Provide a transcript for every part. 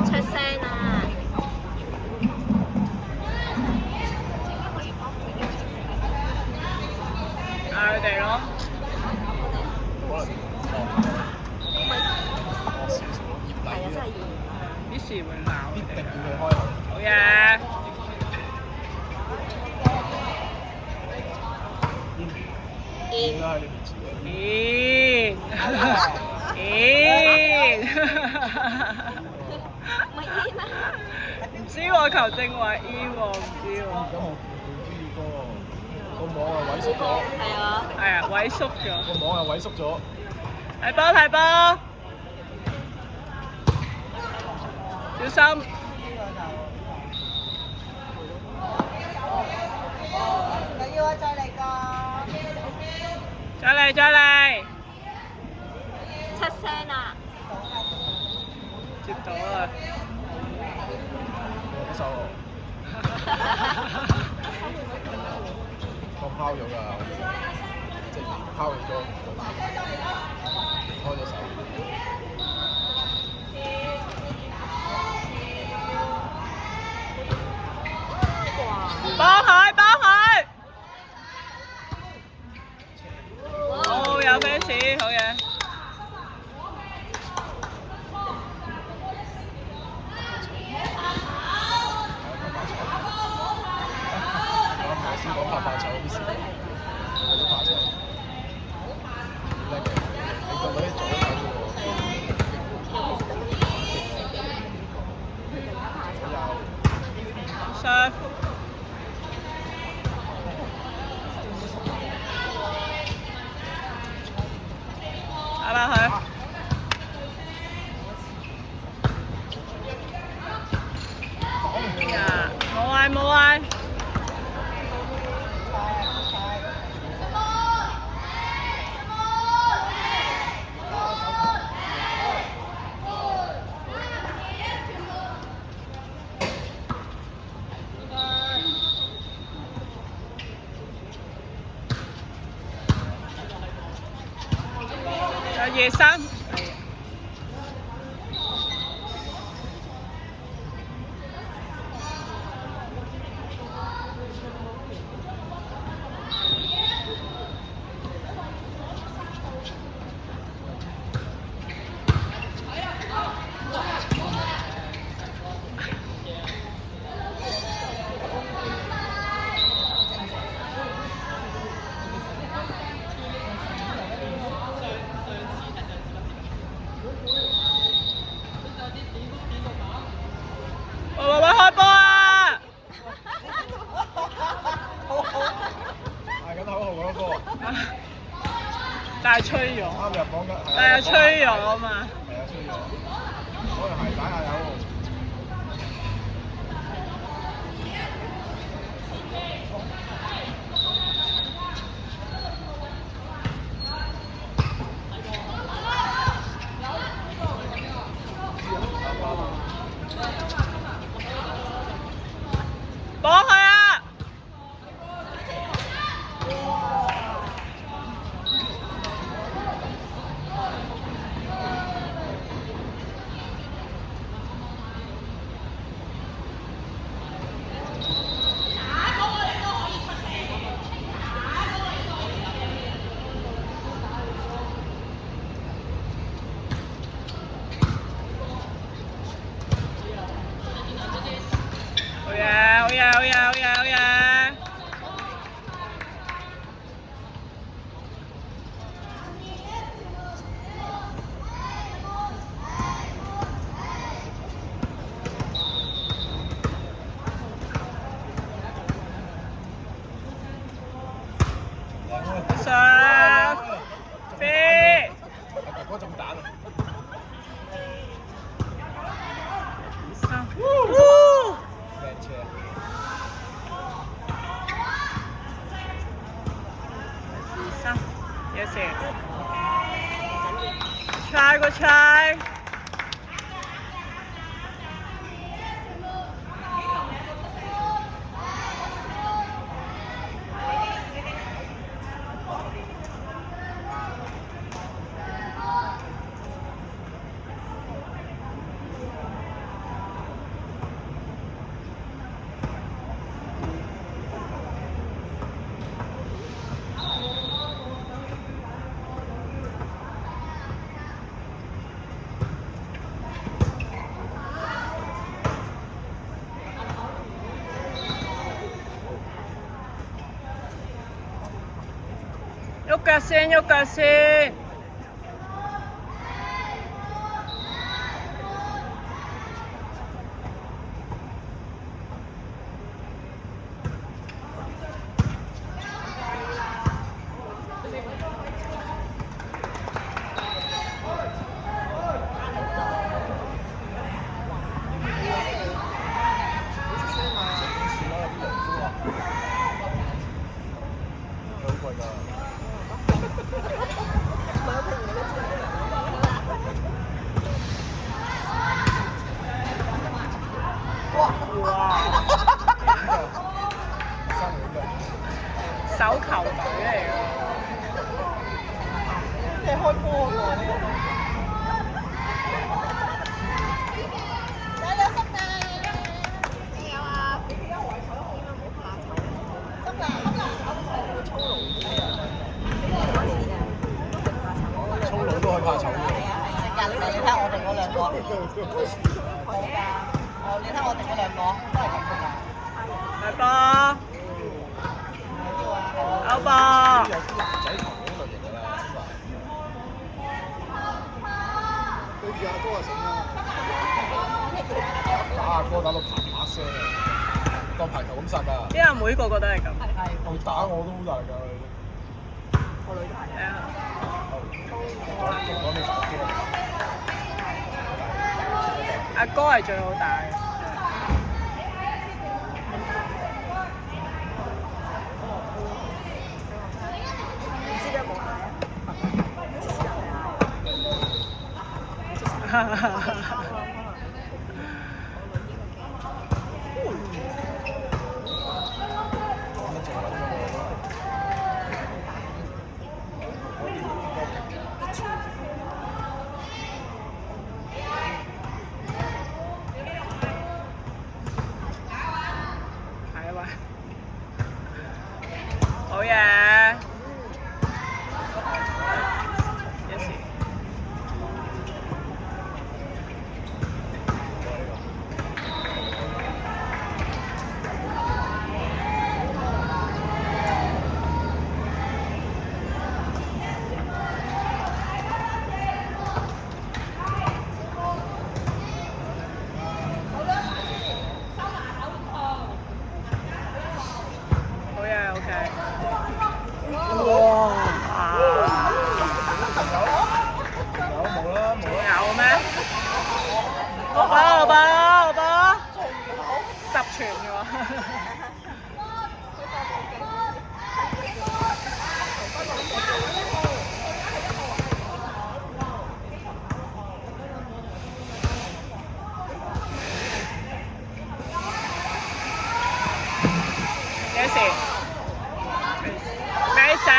出聲啊！嗌佢哋咯。係啊，真係要。啲事會鬧必佢哋。定要佢開口。好嘢！應該喺你面前。咦？咦？唔係煙咩？唔知喎，求證話 E 喎，唔知喎。而家我唔知個網啊萎縮咗。係啊。係啊，萎縮咗。個網又萎縮咗。睇波睇波，小心！你要啊，再嚟個。再嚟再嚟，出聲啊！接到啦！我收喎。我拋咗㗎，即係拋咗，開咗手。幫佢幫佢！哦，有 fans， 好嘢！我試講怕醜啲事，我都怕醜。叻嘅，你個女左手喎。Serve。打返佢。呀，冇嗌冇嗌。夜生。喂，開波啊！嗌緊口號嗰個。但係吹咗。啱入講緊。但係吹咗啊嘛。係啊，吹咗。嗰條鞋帶嗌口號。幫佢啊！拜。喐腳先，喐腳先。手球隊嚟㗎，即係開波㗎喎呢個。有兩粒㗎。有啊。點解圍球點解冇怕醜？濕啦濕啦。會粗魯啲啊！嗰時啊，都係怕醜。粗魯都係怕醜嘅。係啊，你睇下我哋嗰兩個。好㗎。你睇我哋嗰兩個都係咁㗎。係噃。有噃。有啲男仔球嗰類型㗎啦，先話。對住阿哥就醒啦。打阿哥打到啪啪聲，當排球咁殺㗎。啲阿妹個個都係咁。佢打我都好大㗎。我女都係。係啊。講你打機阿哥係最好打嘅。哈哈哈哈哈！係啊喂，好嘢！十傳嘅喎。幾時？未食。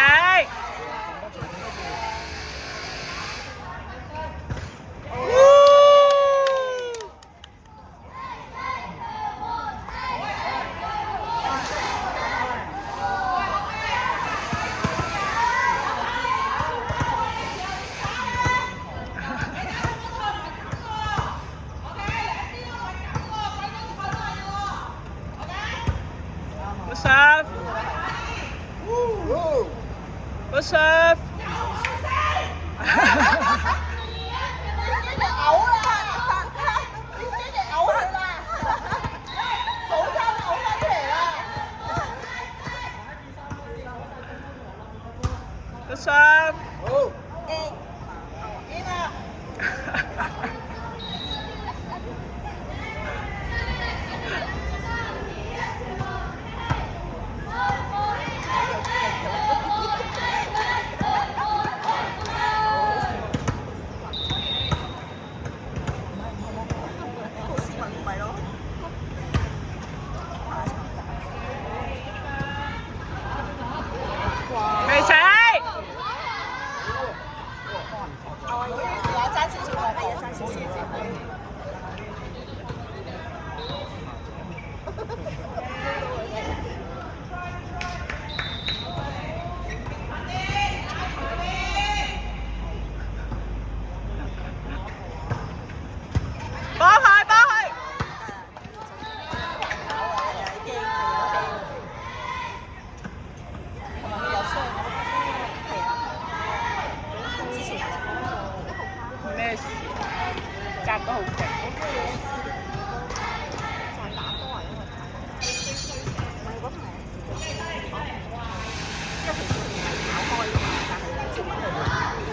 謝謝謝。包佢包佢。咩事？扎得好勁。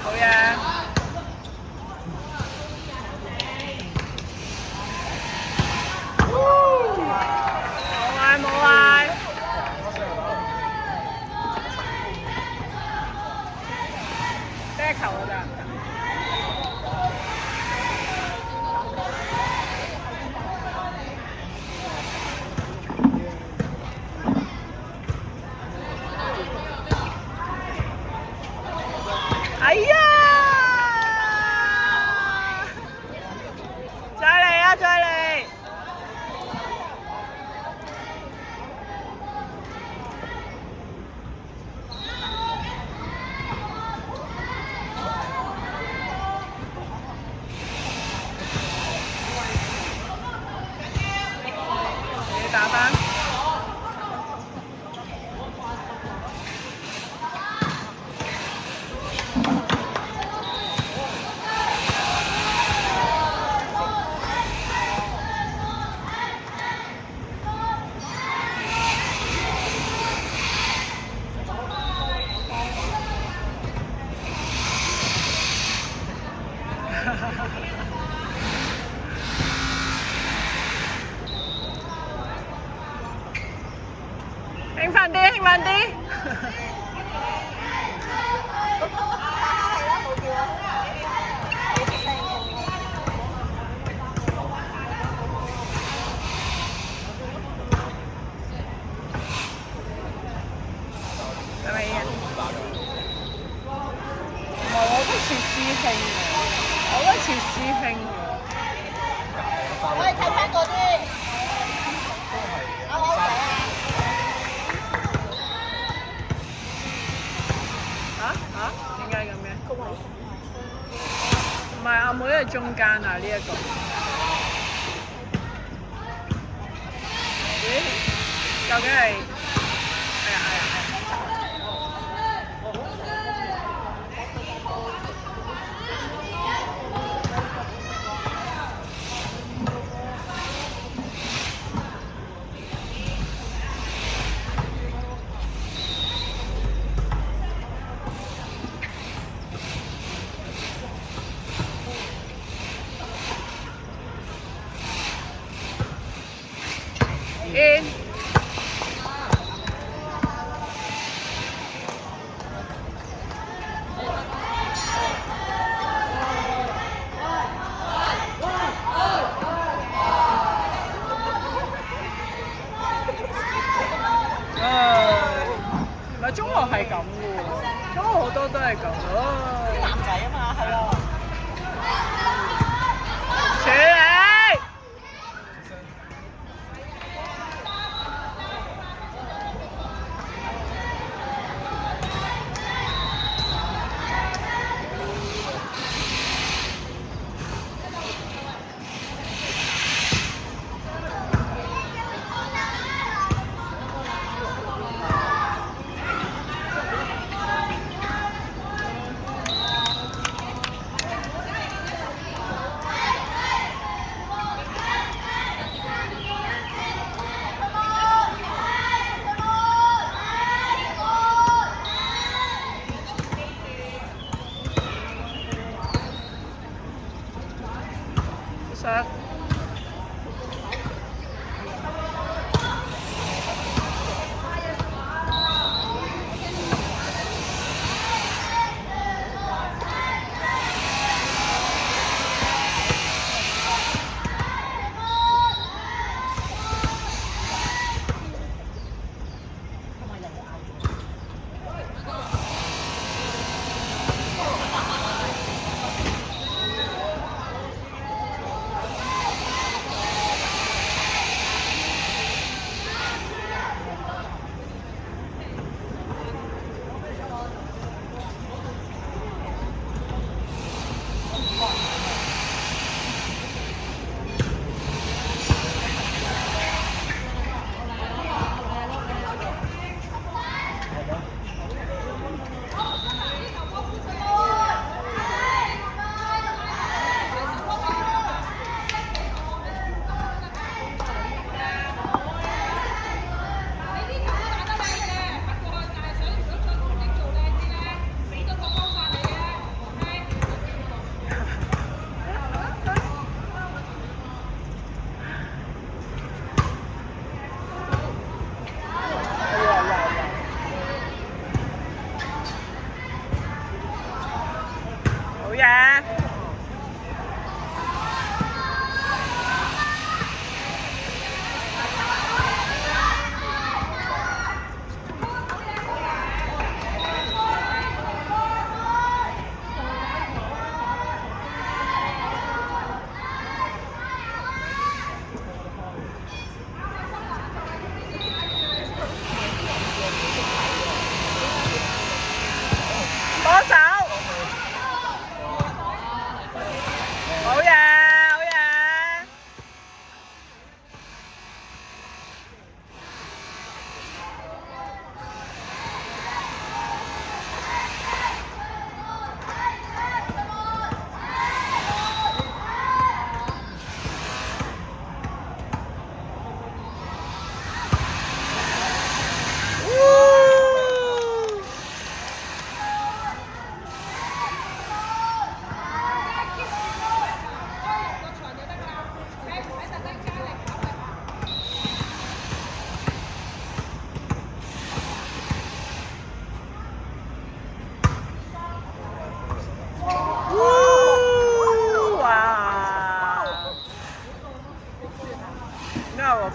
好嘢。冇嗌。啤球㗎咋？哎呀！再嚟啊！再嚟！你打返。興奮啲，興奮啲！係咪啊？唔係，我覺得似師兄喎，我覺得似師兄喎。我哋睇翻嗰啲。點解咁嘅？唔係阿妹係中間啊！呢一個。咦？究竟係？哎呀哎呀哎呀！In。唔係中學係咁嘅喎，中學好多都係咁。啲男仔啊嘛，係咯。處理。實。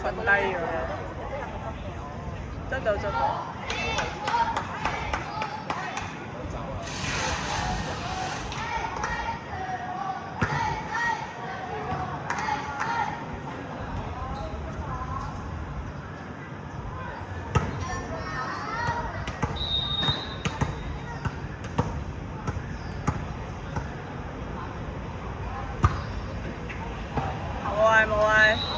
瞓低咗。執到執到。冇嗌冇嗌。